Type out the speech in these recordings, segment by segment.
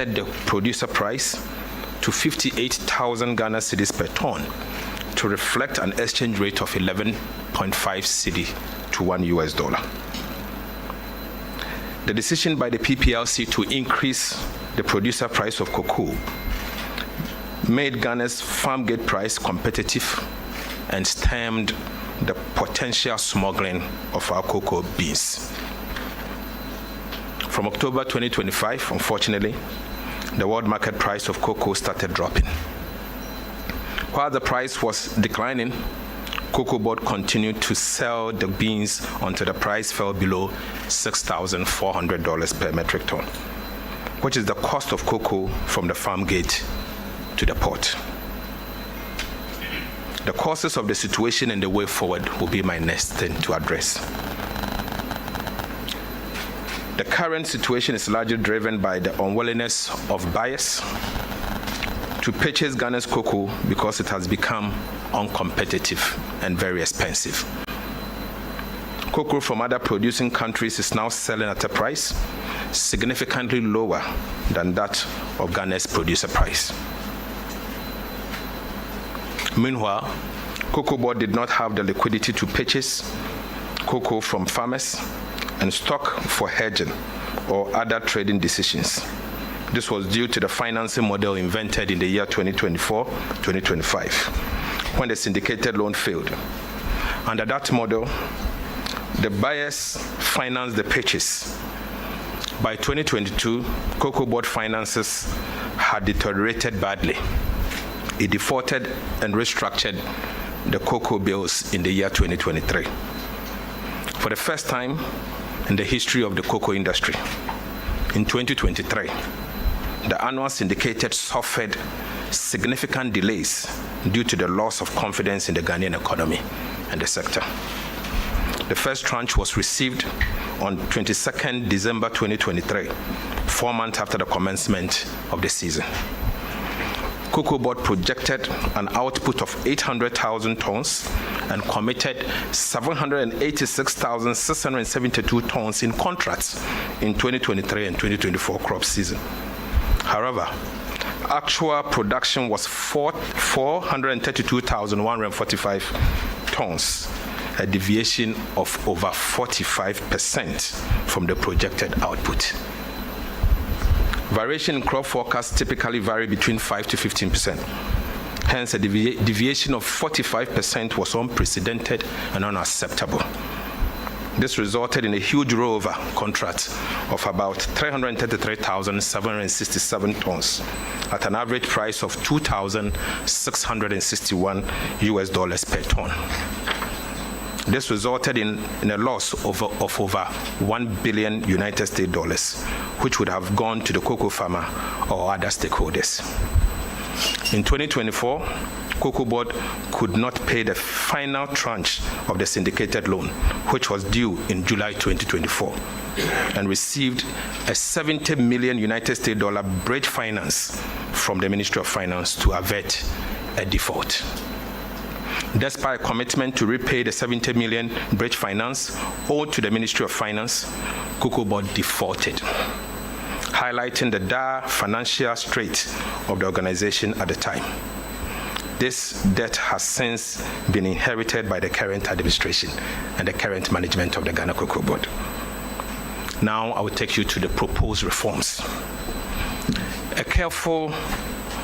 the producer price to 58,000 Ghana cedis per ton to reflect an exchange rate of 11.5 cedi to $1. The decision by the PPLC to increase the producer price of cocoa made Ghana's farm gate price competitive and stemmed the potential smuggling of our cocoa beans. From October 2025, unfortunately, the world market price of cocoa started dropping. While the price was declining, Cocoa Board continued to sell the beans until the price fell below $6,400 per metric ton, which is the cost of cocoa from the farm gate to the port. The causes of the situation and the way forward will be my next thing to address. The current situation is largely driven by the unwillingness of buyers to purchase Ghana's cocoa because it has become uncompetitive and very expensive. Cocoa from other producing countries is now selling at a price significantly lower than that of Ghana's producer price. Meanwhile, Cocoa Board did not have the liquidity to purchase cocoa from farmers and stock for hedging or other trading decisions. This was due to the financing model invented in the year 2024-2025, when the syndicated loan failed. Under that model, the buyers financed the purchase. By 2022, Cocoa Board finances had deteriorated badly. It defaulted and restructured the cocoa bills in the year 2023. For the first time in the history of the cocoa industry, in 2023, the annual syndicated suffered significant delays due to the loss of confidence in the Ghanaian economy and the sector. The first tranche was received on 22nd December 2023, 4 months after the commencement of the season. Cocoa Board projected an output of 800,000 tons and committed 786,672 tons in contracts in 2023 and 2024 crop season. However, actual production was 432,145 tons, a deviation of over 45% from the projected output. Variation in crop forecasts typically vary between 5 to 15%. Hence, a deviation of 45% was unprecedented and unacceptable. This resulted in a huge rollover contract of about 333,767 tons at an average price of $2,661 per ton. This resulted in a loss of over $1 billion United States dollars, which would have gone to the cocoa farmer or other stakeholders. In 2024, Cocoa Board could not pay the final tranche of the syndicated loan, which was due in July 2024, and received a $70 million United States dollar bridge finance from the Ministry of Finance to avert a default. Despite a commitment to repay the $70 million bridge finance owed to the Ministry of Finance, Cocoa Board defaulted, highlighting the dire financial strait of the organization at the time. This debt has since been inherited by the current administration and the current management of the Ghana Cocoa Board. Now I will take you to the proposed reforms. A careful,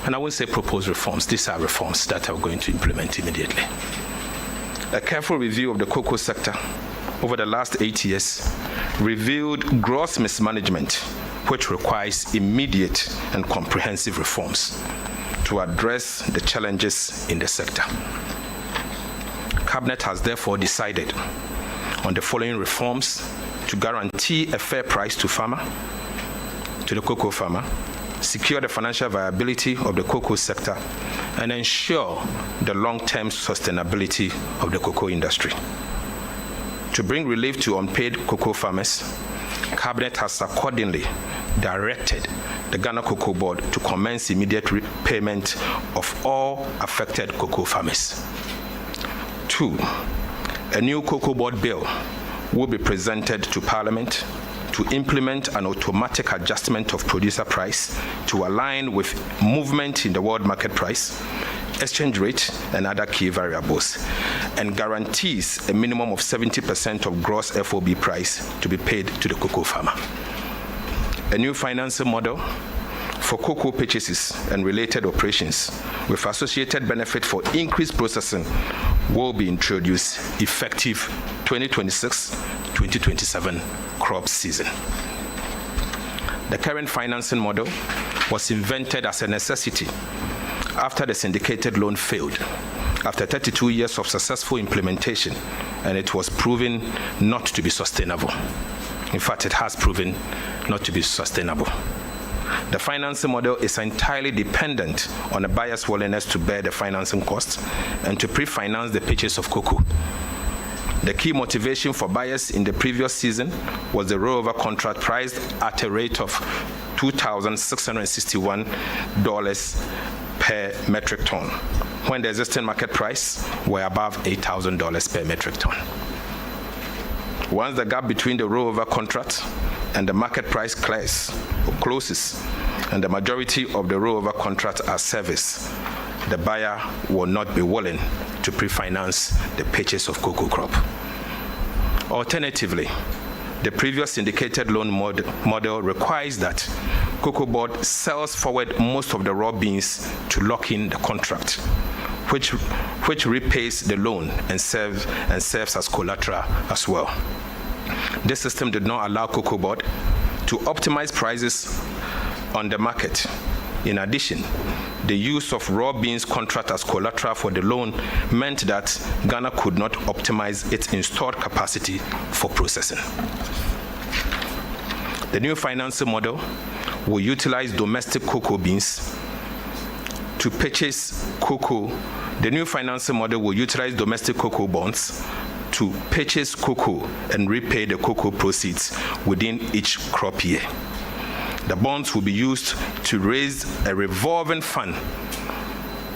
and I won't say proposed reforms, these are reforms that I'm going to implement immediately. A careful review of the cocoa sector over the last 8 years revealed gross mismanagement, which requires immediate and comprehensive reforms to address the challenges in the sector. Cabinet has therefore decided on the following reforms to guarantee a fair price to the cocoa farmer, secure the financial viability of the cocoa sector, and ensure the long-term sustainability of the cocoa industry. To bring relief to unpaid cocoa farmers, Cabinet has accordingly directed the Ghana Cocoa Board to commence immediate repayment of all affected cocoa farmers. 2, a new Cocoa Board bill will be presented to Parliament to implement an automatic adjustment of producer price to align with movement in the world market price, exchange rate, and other key variables, and guarantees a minimum of 70% of gross FOB price to be paid to the cocoa farmer. A new financing model for cocoa purchases and related operations with associated benefit for increased processing will be introduced effective 2026-2027 crop season. The current financing model was invented as a necessity after the syndicated loan failed after 32 years of successful implementation, and it was proven not to be sustainable. In fact, it has proven not to be sustainable. The financing model is entirely dependent on the buyer's willingness to bear the financing costs and to pre-finance the purchase of cocoa. The key motivation for buyers in the previous season was the rollover contract priced at a rate of $2,661 per metric ton, when the existing market price were above $8,000 per metric ton. Once the gap between the rollover contract and the market price closes, and the majority of the rollover contracts are serviced, the buyer will not be willing to pre-finance the purchase of cocoa crop. Alternatively, the previous syndicated loan model requires that Cocoa Board sells forward most of the raw beans to lock in the contract, which repays the loan and serves as collateral as well. This system did not allow Cocoa Board to optimize prices on the market. In addition, the use of raw beans contract as collateral for the loan meant that Ghana could not optimize its installed capacity for processing. The new financing model will utilize domestic cocoa beans to purchase cocoa. The new financing model will utilize domestic cocoa bonds to purchase cocoa and repay the cocoa proceeds within each crop year. The bonds will be used to raise a revolving fund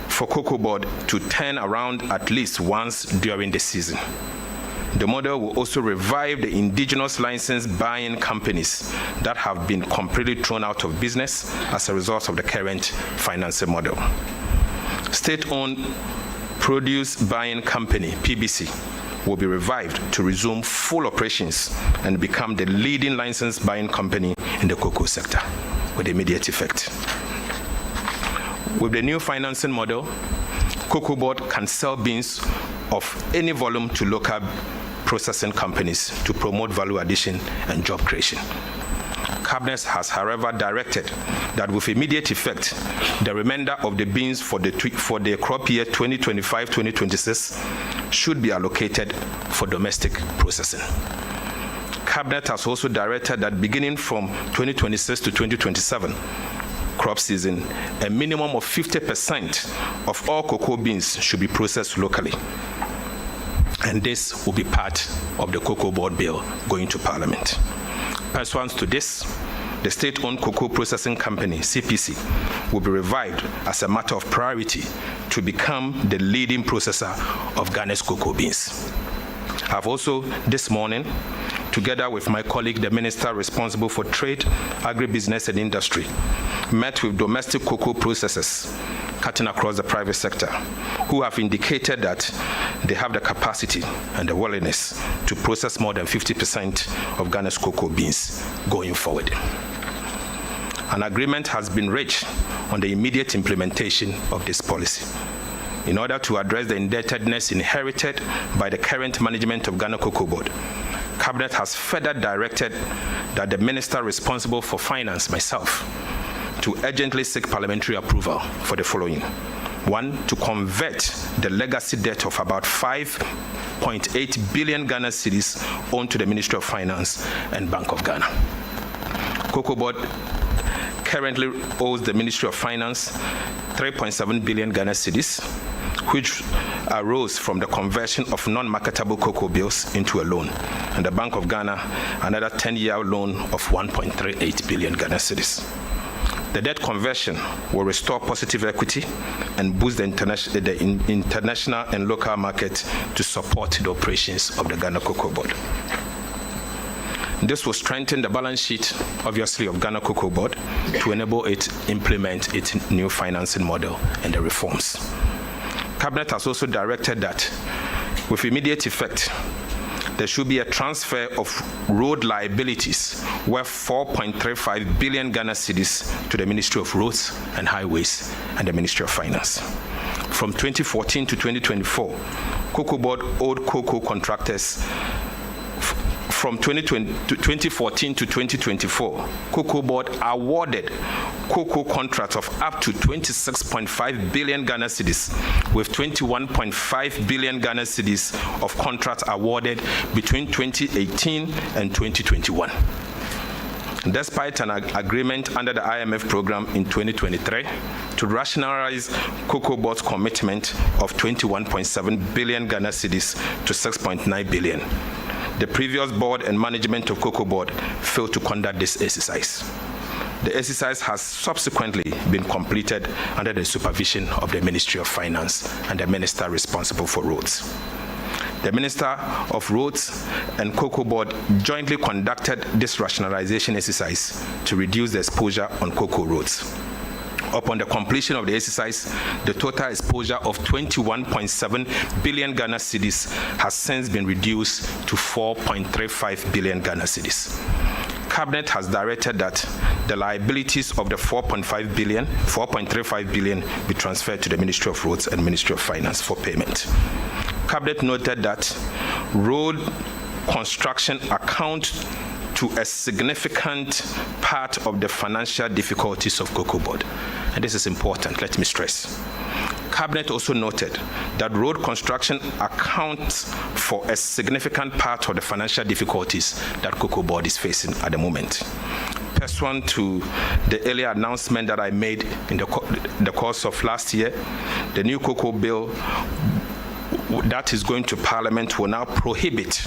for Cocoa Board to turn around at least once during the season. The model will also revive the indigenous license buying companies that have been completely thrown out of business as a result of the current financing model. State-owned produce buying company, PBC, will be revived to resume full operations and become the leading license buying company in the cocoa sector with immediate effect. With the new financing model, Cocoa Board can sell beans of any volume to local processing companies to promote value addition and job creation. Cabinet has, however, directed that with immediate effect, the remainder of the beans for the crop year 2025-2026 should be allocated for domestic processing. Cabinet has also directed that beginning from 2026 to 2027 crop season, a minimum of 50% of all cocoa beans should be processed locally. And this will be part of the Cocoa Board bill going to Parliament. Pursuant to this, the state-owned cocoa processing company, CPC, will be revived as a matter of priority to become the leading processor of Ghana's cocoa beans. I've also, this morning, together with my colleague, the Minister responsible for Trade, Agribusiness and Industry, met with domestic cocoa processors cutting across the private sector who have indicated that they have the capacity and the willingness to process more than 50% of Ghana's cocoa beans going forward. An agreement has been reached on the immediate implementation of this policy. In order to address the indebtedness inherited by the current management of Ghana Cocoa Board, Cabinet has further directed that the Minister responsible for Finance, myself, to urgently seek parliamentary approval for the following. 1, to convert the legacy debt of about 5.8 billion Ghana cedis owed to the Ministry of Finance and Bank of Ghana. Cocoa Board currently owes the Ministry of Finance 3.7 billion Ghana cedis, which arose from the conversion of non-marketable cocoa bills into a loan, and the Bank of Ghana another 10-year loan of 1.38 billion Ghana cedis. The debt conversion will restore positive equity and boost the international and local market to support the operations of the Ghana Cocoa Board. This will strengthen the balance sheet, obviously, of Ghana Cocoa Board to enable it implement its new financing model and the reforms. Cabinet has also directed that, with immediate effect, there should be a transfer of road liabilities worth 4.35 billion Ghana cedis to the Ministry of Roads and Highways and the Ministry of Finance. From 2014 to 2024, Cocoa Board owed cocoa contractors. From 2014 to 2024, Cocoa Board awarded cocoa contracts of up to 26.5 billion Ghana cedis, with 21.5 billion Ghana cedis of contracts awarded between 2018 and 2021. Despite an agreement under the IMF program in 2023 to rationalize Cocoa Board's commitment of 21.7 billion Ghana cedis to 6.9 billion, the previous board and management of Cocoa Board failed to conduct this exercise. The exercise has subsequently been completed under the supervision of the Ministry of Finance and the minister responsible for roads. The Minister of Roads and Cocoa Board jointly conducted this rationalization exercise to reduce the exposure on cocoa roads. Upon the completion of the exercise, the total exposure of 21.7 billion Ghana cedis has since been reduced to 4.35 billion Ghana cedis. Cabinet has directed that the liabilities of the 4.35 billion be transferred to the Ministry of Roads and Ministry of Finance for payment. Cabinet noted that road construction accounts to a significant part of the financial difficulties of Cocoa Board. And this is important, let me stress. Cabinet also noted that road construction accounts for a significant part of the financial difficulties that Cocoa Board is facing at the moment. Pursuant to the earlier announcement that I made in the course of last year, the new cocoa bill that is going to Parliament will now prohibit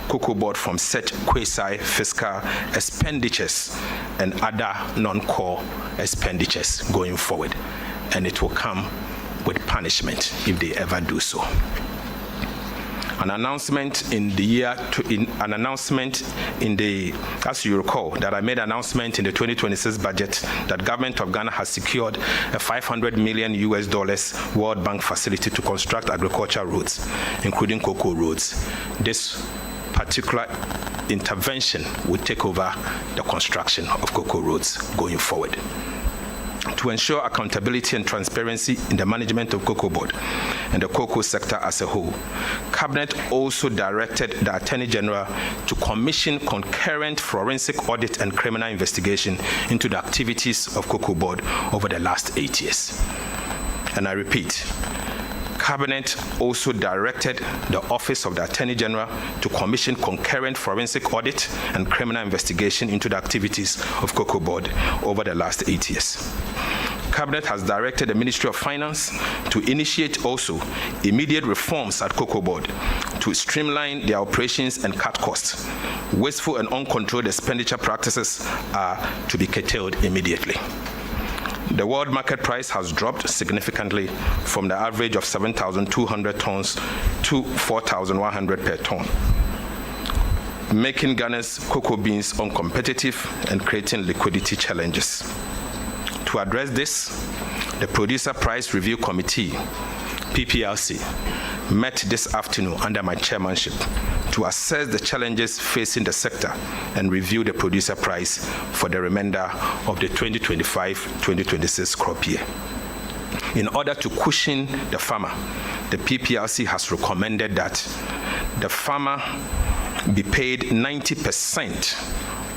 Cocoa Board from set quasi-fiscal expenditures and other non-core expenditures going forward, and it will come with punishment if they ever do so. An announcement as you recall, that I made an announcement in the 2026 budget that government of Ghana has secured a $500 million World Bank facility to construct agricultural roads, including cocoa roads. This particular intervention will take over the construction of cocoa roads going forward. To ensure accountability and transparency in the management of Cocoa Board and the cocoa sector as a whole, Cabinet also directed the Attorney General to commission concurrent forensic audit and criminal investigation into the activities of Cocoa Board over the last 8 years. And I repeat, Cabinet also directed the Office of the Attorney General to commission concurrent forensic audit and criminal investigation into the activities of Cocoa Board over the last 8 years. Cabinet has directed the Ministry of Finance to initiate also immediate reforms at Cocoa Board to streamline their operations and cut costs. Wasteful and uncontrolled expenditure practices are to be curtailed immediately. The world market price has dropped significantly from the average of 7,200 tons to 4,100 per ton, making Ghana's cocoa beans uncompetitive and creating liquidity challenges. To address this, the Producer Price Review Committee, PPRC, met this afternoon under my chairmanship to assess the challenges facing the sector and review the producer price for the remainder of the 2025-2026 crop year. In order to cushion the farmer, the PPRC has recommended that the farmer be paid 90%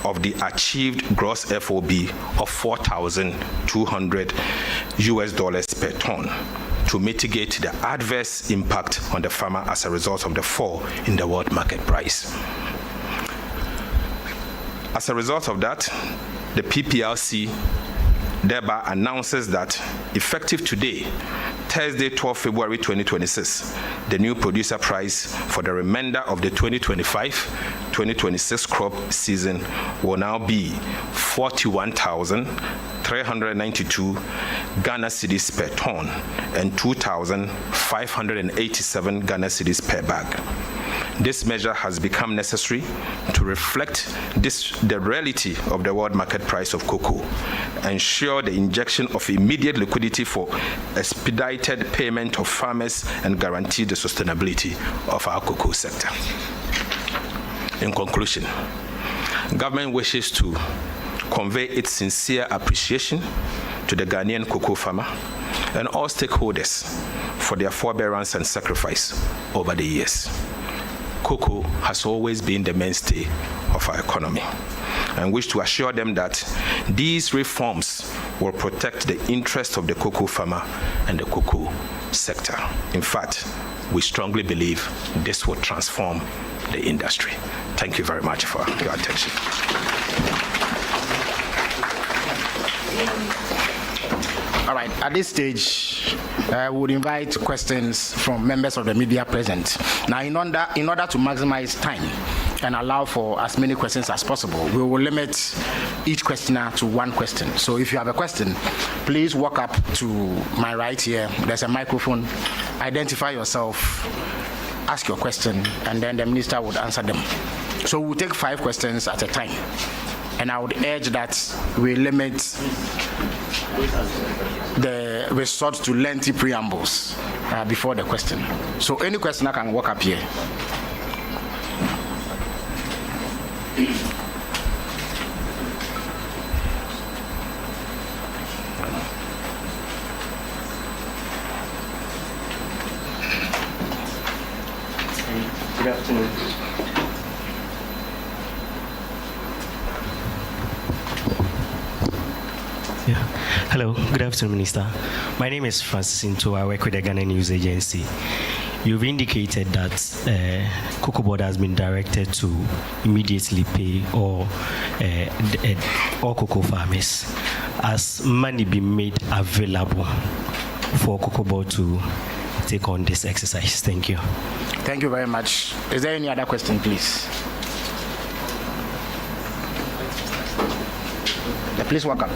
of the achieved gross FOB of $4,200 per ton to mitigate the adverse impact on the farmer as a result of the fall in the world market price. As a result of that, the PPRC thereby announces that effective today, Thursday, 12 February 2026, the new producer price for the remainder of the 2025-2026 crop season will now be 41,392 Ghana cedis per ton and 2,587 Ghana cedis per bag. This measure has become necessary to reflect the reality of the world market price of cocoa, ensure the injection of immediate liquidity for expedited payment of farmers, and guarantee the sustainability of our cocoa sector. In conclusion, government wishes to convey its sincere appreciation to the Ghanaian cocoa farmer and all stakeholders for their forbearance and sacrifice over the years. Cocoa has always been the mainstay of our economy, and wish to assure them that these reforms will protect the interests of the cocoa farmer and the cocoa sector. In fact, we strongly believe this will transform the industry. Thank you very much for your attention. All right, at this stage, we would invite questions from members of the media present. Now, in order to maximize time and allow for as many questions as possible, we will limit each questioner to one question. So if you have a question, please walk up to my right here. There's a microphone. Identify yourself, ask your question, and then the minister would answer them. So we'll take 5 questions at a time. And I would urge that we limit the resort to lengthy preambles before the question. So any questioner can walk up here. Good afternoon. Hello, good afternoon, Minister. My name is Francis Into. I work with the Ghana News Agency. You've indicated that Cocoa Board has been directed to immediately pay all cocoa farmers. Has money been made available for Cocoa Board to take on this exercise? Thank you. Thank you very much. Is there any other question, please? Please walk up.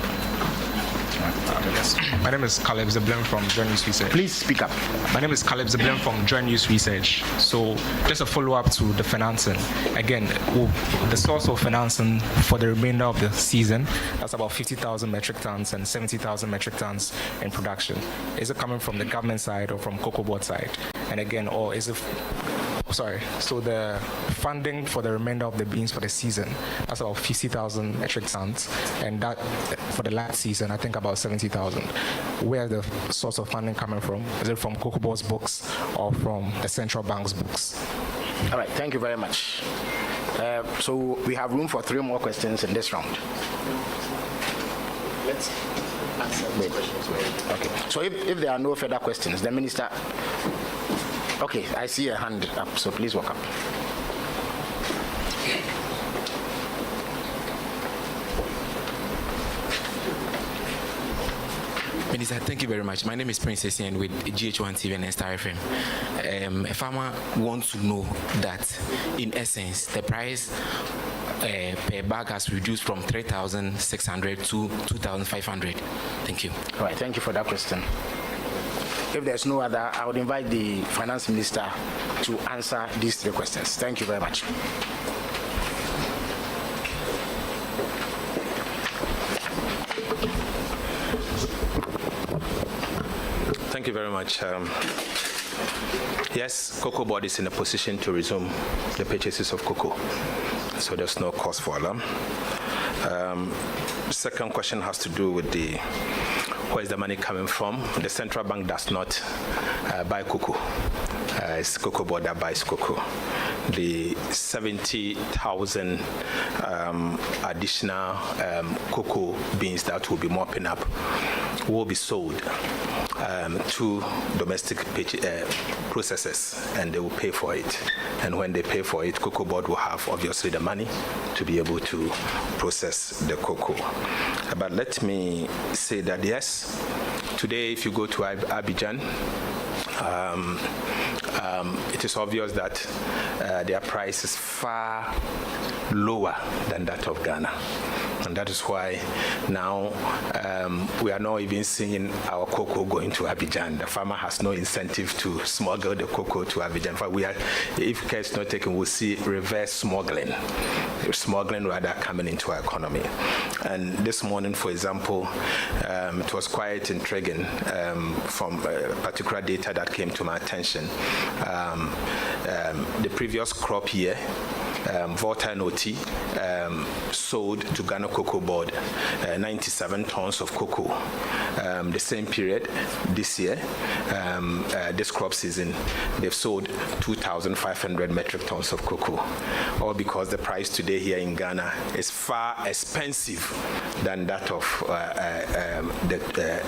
Yes. My name is Caleb Zeblem from Joint News Research. Please speak up. My name is Caleb Zeblem from Joint News Research. So just a follow-up to the financing. Again, the source of financing for the remainder of the season, that's about 50,000 metric tons and 70,000 metric tons in production. Is it coming from the government side or from Cocoa Board side? And again, or is it... so the funding for the remainder of the beans for the season, that's about 50,000 metric tons, and that for the last season, I think about 70,000. Where the source of funding coming from? Is it from Cocoa Board's books or from the central bank's books? All right, thank you very much. So we have room for 3 more questions in this round. Let's answer the questions. Okay, so if there are no further questions, the minister... Okay, I see a hand up, so please walk up. Minister, thank you very much. My name is Prince Essien with GH1 TV and Star FM. A farmer wants to know that, in essence, the price per bag has reduced from 3,600 to 2,500. Thank you. All right, thank you for that question. If there's no other, I would invite the Finance Minister to answer these 3 questions. Thank you very much. Thank you very much. Yes, Cocoa Board is in a position to resume the purchases of cocoa, so there's no cause for alarm. Second question has to do with where's the money coming from? The central bank does not buy cocoa. It's Cocoa Board that buys cocoa. The 70,000 additional cocoa beans that will be mopping up will be sold to domestic processors, and they will pay for it. And when they pay for it, Cocoa Board will have obviously the money to be able to process the cocoa. But let me say that yes, today if you go to Abidjan, it is obvious that their price is far lower than that of Ghana. And that is why now we are not even seeing our cocoa going to Abidjan. The farmer has no incentive to smuggle the cocoa to Abidjan. In fact, if care is not taken, we'll see reverse smuggling rather coming into our economy. And this morning, for example, it was quite intriguing from particular data that came to my attention. The previous crop year, Volta and OT sold to Ghana Cocoa Board 97 tons of cocoa. The same period this year, this crop season, they've sold 2,500 metric tons of cocoa, all because the price today here in Ghana is far expensive than that of the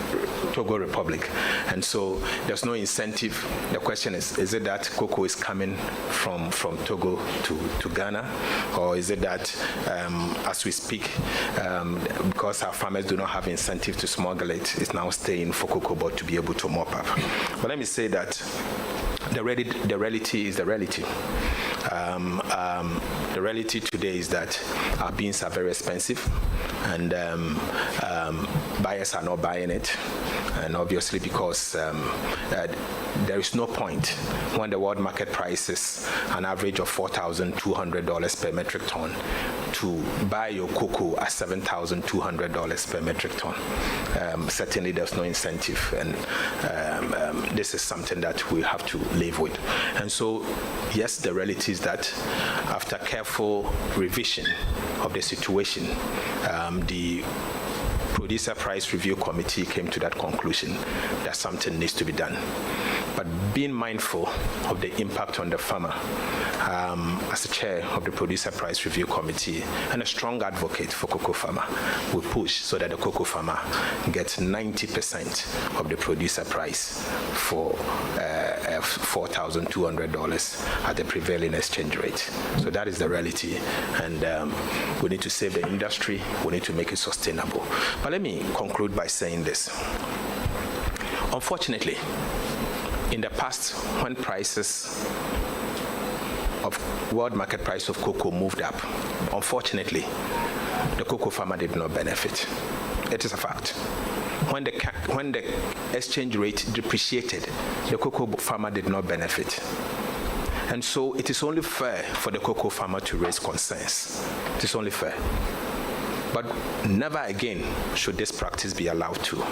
Togo Republic. And so there's no incentive. The question is it that cocoa is coming from Togo to Ghana, or is it that as we speak, because our farmers do not have incentive to smuggle it, it's now staying for Cocoa Board to be able to mop up? But let me say that the reality is the reality. The reality today is that our beans are very expensive, and buyers are not buying it. And obviously because there is no point when the world market price is an average of $4,200 per metric ton to buy your cocoa at $7,200 per metric ton. Certainly there's no incentive, and this is something that we have to live with. And so, yes, the reality is that after careful revision of the situation, the Producer Price Review Committee came to that conclusion that something needs to be done. But being mindful of the impact on the farmer, as the chair of the Producer Price Review Committee and a strong advocate for cocoa farmer, we push so that the cocoa farmer gets 90% of the producer price for $4,200 at the prevailing exchange rate. So that is the reality, and we need to save the industry. We need to make it sustainable. But let me conclude by saying this. Unfortunately, in the past, when prices of world market price of cocoa moved up, unfortunately, the cocoa farmer did not benefit. It is a fact. When the exchange rate depreciated, the cocoa farmer did not benefit. And so it is only fair for the cocoa farmer to raise concerns. It is only fair. But never again should this practice be allowed to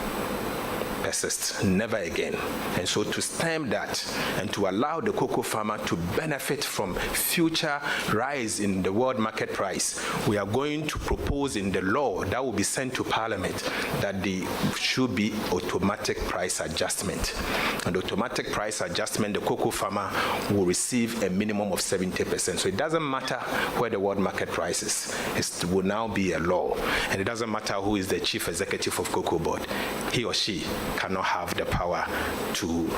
persist. Never again. And so to stem that and to allow the cocoa farmer to benefit from future rise in the world market price, we are going to propose in the law that will be sent to Parliament that there should be automatic price adjustment. And automatic price adjustment, the cocoa farmer will receive a minimum of 70%. So it doesn't matter where the world market price is. It will now be a law. And it doesn't matter who is the chief executive of Cocoa Board. He or she cannot have the power to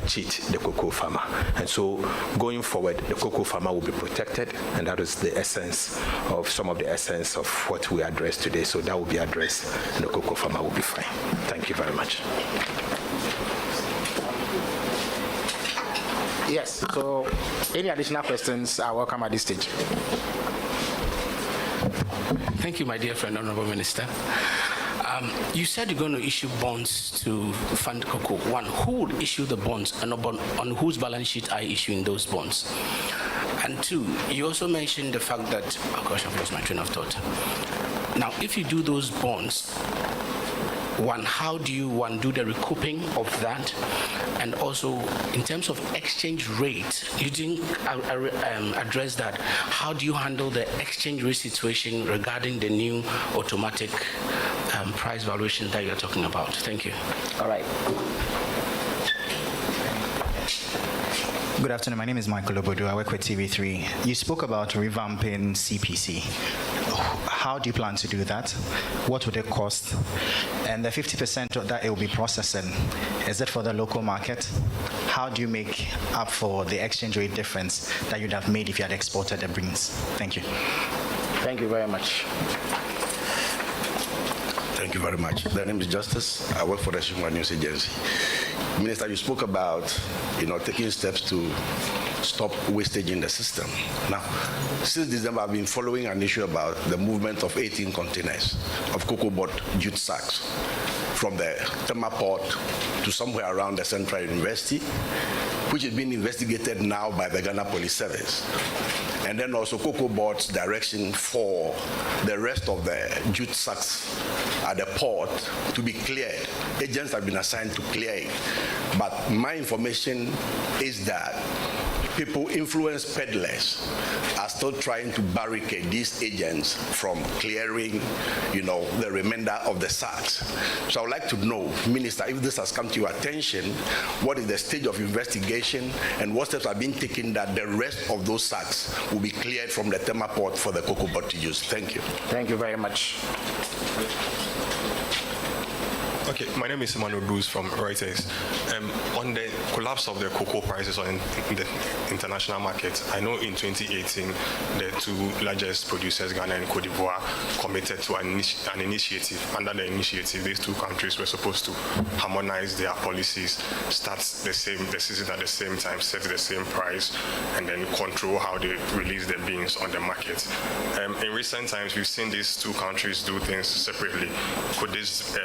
cheat the cocoa farmer. And so going forward, the cocoa farmer will be protected, and that is the essence of some of the essence of what we address today. So that will be addressed, and the cocoa farmer will be fine. Thank you very much. Yes, so any additional questions are welcome at this stage. Thank you, my dear friend, Honorable Minister. You said you're going to issue bonds to fund cocoa. One, who would issue the bonds, and on whose balance sheet are you issuing those bonds? And two, you also mentioned the fact that, oh gosh, I've lost my train of thought. Now, if you do those bonds, one, how do you do the recouping of that? And also, in terms of exchange rate, you didn't address that. How do you handle the exchange rate situation regarding the new automatic price valuation that you're talking about? Thank you. All right. Good afternoon. My name is Michael Obodo. I work with TV3. You spoke about revamping CPC. How do you plan to do that? What would it cost? And the 50% of that it will be processing, is it for the local market? How do you make up for the exchange rate difference that you'd have made if you had exported the beans? Thank you. Thank you very much. Thank you very much. The name is Justice. I work for the Human News Agency. Minister, you spoke about, taking steps to stop wastage in the system. Now, since December, I've been following an issue about the movement of 18 containers of cocoa butt jute sacks from the Tema port to somewhere around the Central University, which is being investigated now by the Ghana Police Service. And then also Cocoa Board's direction for the rest of the jute sacks at the port to be cleared. Agents have been assigned to clear it. But my information is that people, influence peddlers, are still trying to barricade these agents from clearing, the remainder of the sacks. So I would like to know, Minister, if this has come to your attention, what is the stage of investigation and what steps are being taken that the rest of those sacks will be cleared from the Tema port for the cocoa butt to use? Thank you. Thank you very much. Okay, my name is Emmanuel Bruce from Reuters. On the collapse of the cocoa prices on the international market, I know in 2018, the two largest producers, Ghana and Cote d'Ivoire, committed to an initiative. Under the initiative, these two countries were supposed to harmonize their policies, start the season at the same time, set the same price, and then control how they release the beans on the market. In recent times, we've seen these two countries do things separately. Could this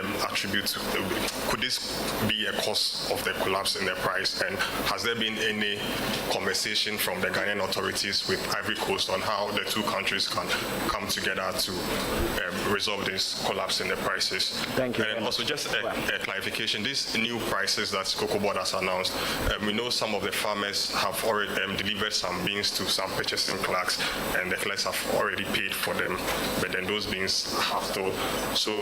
could this be a cause of the collapse in the price? And has there been any conversation from the Ghanaian authorities with Ivory Coast on how the two countries can come together to resolve this collapse in the prices? Thank you. And also just a clarification, these new prices that Cocoa Board has announced, we know some of the farmers have already delivered some beans to some purchasing clerks, and the clerks have already paid for them, but then those beans have to. So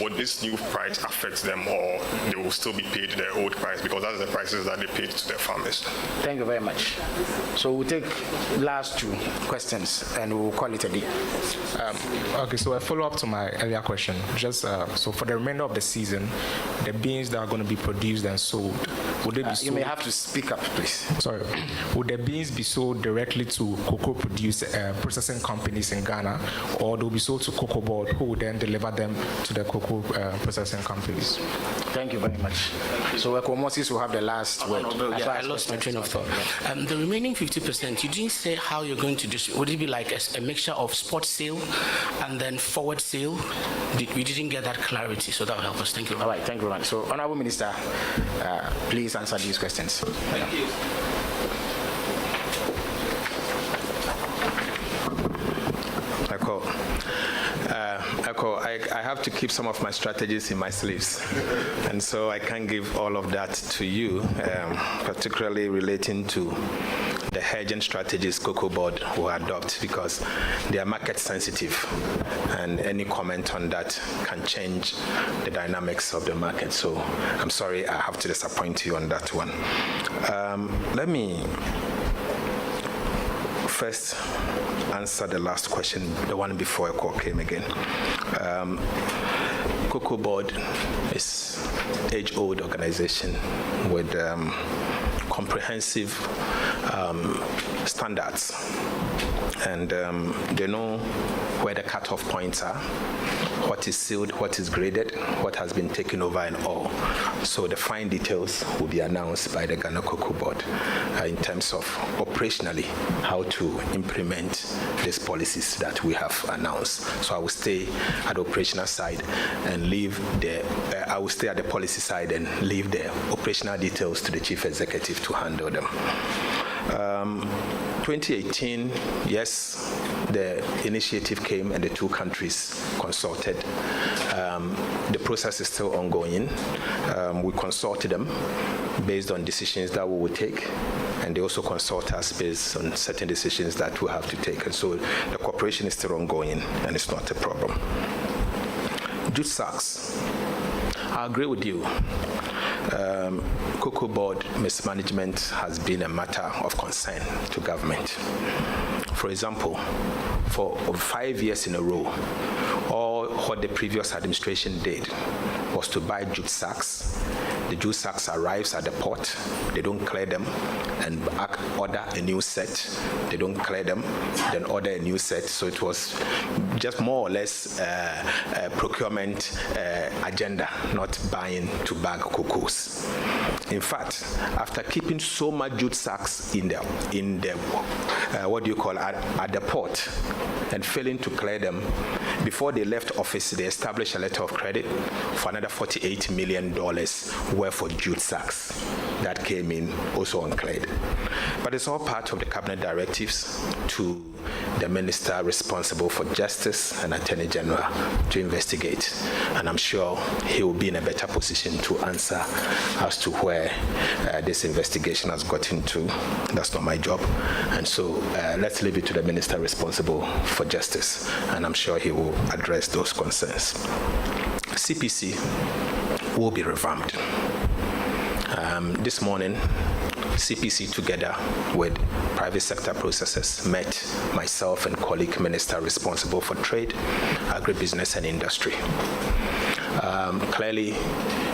would this new price affect them, or they will still be paid their old price, because that's the prices that they paid to their farmers? Thank you very much. So we'll take last two questions and we'll call it a day. Okay, so a follow-up to my earlier question. Just so for the remainder of the season, the beans that are going to be produced and sold, would they be sold? You may have to speak up, please. Sorry. Would the beans be sold directly to cocoa processing companies in Ghana, or they'll be sold to Cocoa Board, who will then deliver them to the cocoa processing companies? Thank you very much. So Moses will have the last word. I lost my train of thought. The remaining 50%, you didn't say how you're going to distribute. Would it be like a mixture of spot sale and then forward sale? We didn't get that clarity, so that will help us. Thank you. All right, thank you very much. So, Honorable Minister, please answer these questions. Thank you. I have to keep some of my strategies in my sleeves, and so I can't give all of that to you, particularly relating to the hedging strategies Cocoa Board will adopt, because they are market sensitive, and any comment on that can change the dynamics of the market. So I'm sorry, I have to disappoint you on that one. Let me first answer the last question, the one before a call came again. Cocoa Board is age-old organization with comprehensive standards, and they know where the cutoff points are, what is sealed, what is graded, what has been taken over, and all. So the fine details will be announced by the Ghana Cocoa Board in terms of operationally how to implement these policies that we have announced. So I will stay at the operational side and leave I will stay at the policy side and leave the operational details to the Chief Executive to handle them. 2018, yes, the initiative came and the two countries consulted. The process is still ongoing. We consulted them based on decisions that we will take, and they also consult us based on certain decisions that we have to take. And so the cooperation is still ongoing, and it's not a problem. Jute sacks, I agree with you. Cocoa Board mismanagement has been a matter of concern to government. For example, for 5 years in a row, all what the previous administration did was to buy jute sacks The juice sacks arrives at the port. They don't clear them and order a new set. They don't clear them, then order a new set. So it was just more or less a procurement agenda, not buying to bag cocoas. In fact, after keeping so much jute sacks in the what do you call at the port and failing to clear them, before they left office, they established a letter of credit for another $48 million worth of jute sacks that came in also uncleared. But it's all part of the cabinet directives to the minister responsible for justice and attorney general to investigate, and I'm sure he will be in a better position to answer as to where this investigation has gotten to. That's not my job, and so let's leave it to the minister responsible for justice, and I'm sure he will address those concerns. CPC will be revamped. This morning, CPC, together with private sector processors, met myself and colleague minister responsible for trade, agribusiness, and industry. Clearly,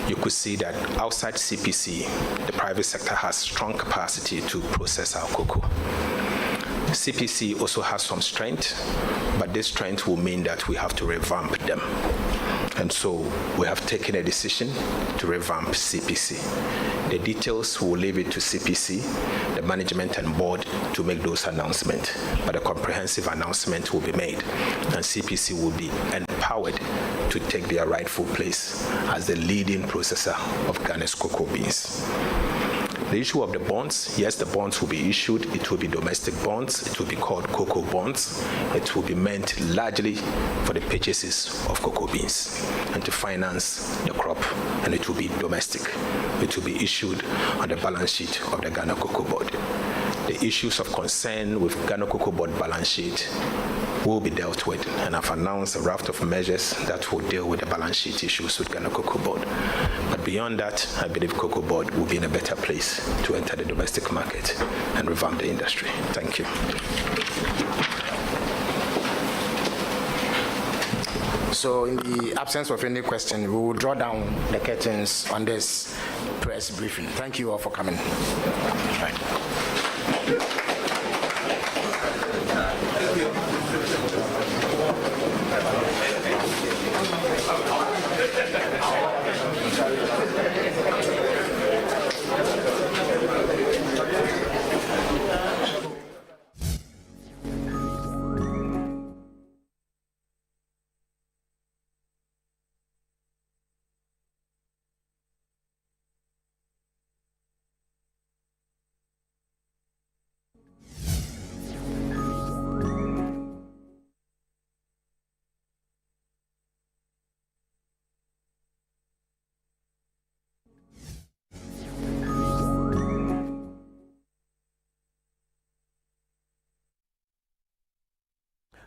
you could see that outside CPC, the private sector has strong capacity to process our cocoa. CPC also has some strength, but this strength will mean that we have to revamp them. And so we have taken a decision to revamp CPC. The details, we'll leave it to CPC, the management and board to make those announcements. But a comprehensive announcement will be made, and CPC will be empowered to take their rightful place as the leading processor of Ghana's cocoa beans. The issue of the bonds, yes, the bonds will be issued. It will be domestic bonds. It will be called cocoa bonds. It will be meant largely for the purchases of cocoa beans and to finance the crop, and it will be domestic. It will be issued on the balance sheet of the Ghana Cocoa Board. The issues of concern with Ghana Cocoa Board balance sheet will be dealt with, and I've announced a raft of measures that will deal with the balance sheet issues with Ghana Cocoa Board. But beyond that, I believe Cocoa Board will be in a better place to enter the domestic market and revamp the industry. Thank you. So in the absence of any question, we will draw down the curtains on this press briefing. Thank you all for coming. Right.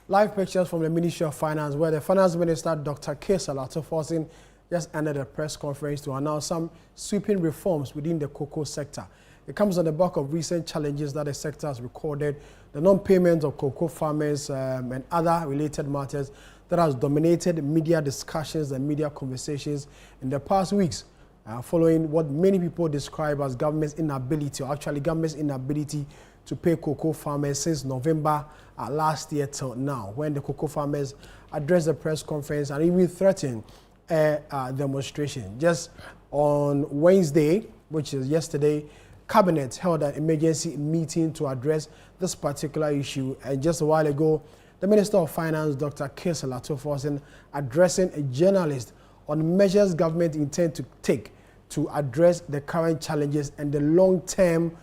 Live pictures from the Ministry of Finance, where the Finance Minister, Dr. Ato Forson, just ended a press conference to announce some sweeping reforms within the cocoa sector. It comes on the back of recent challenges that the sector has recorded, the non-payment of cocoa farmers and other related matters that has dominated media discussions and media conversations in the past weeks, following what many people describe as government's inability, or actually government's inability to pay cocoa farmers since November last year till now, when the cocoa farmers addressed the press conference and even threatened a demonstration. Just on Wednesday, which is yesterday, Cabinet held an emergency meeting to address this particular issue. And just a while ago, the Minister of Finance, Dr. Ato Forson, addressing a journalist on measures government intend to take to address the current challenges and the long-term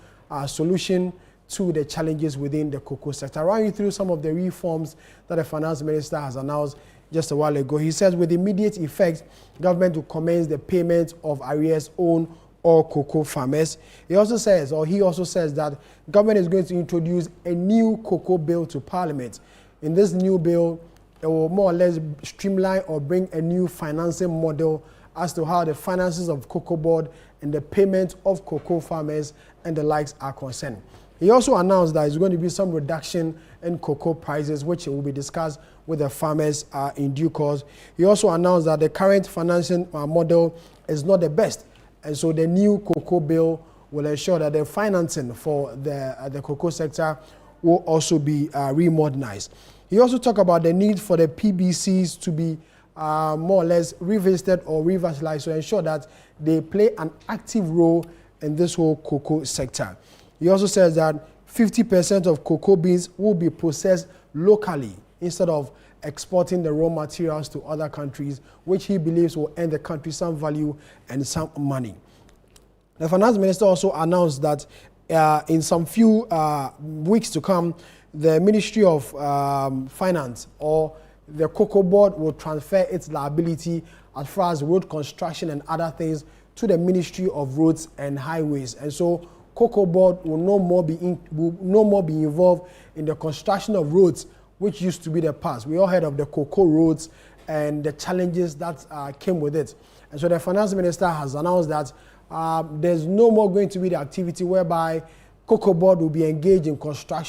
solution to the challenges within the cocoa sector. I'll run you through some of the reforms that the Finance Minister has announced just a while ago. He says with immediate effect, government will commence the payment of arrears owed all cocoa farmers. He also says that government is going to introduce a new cocoa bill to Parliament. In this new bill, it will more or less streamline or bring a new financing model as to how the finances of Cocoa Board and the payment of cocoa farmers and the likes are concerned. He also announced that there's going to be some reduction in cocoa prices, which will be discussed with the farmers in due course. He also announced that the current financing model is not the best, And so the new cocoa bill will ensure that the financing for the cocoa sector will also be remodernized. He also talked about the need for the PBCs to be more or less revisited or revitalized to ensure that they play an active role in this whole cocoa sector. He also says that 50% of cocoa beans will be processed locally instead of exporting the raw materials to other countries, which he believes will earn the country some value and some money. The finance minister also announced that in some few weeks to come, the Ministry of Finance or the Cocoa Board will transfer its liability as far as road construction and other things to the Ministry of Roads and Highways. And so Cocoa Board will no more be involved in the construction of roads, which used to be the past. We all heard of the cocoa roads and the challenges that came with it. And so the finance minister has announced that there's no more going to be the activity whereby Cocoa Board will be engaged in construction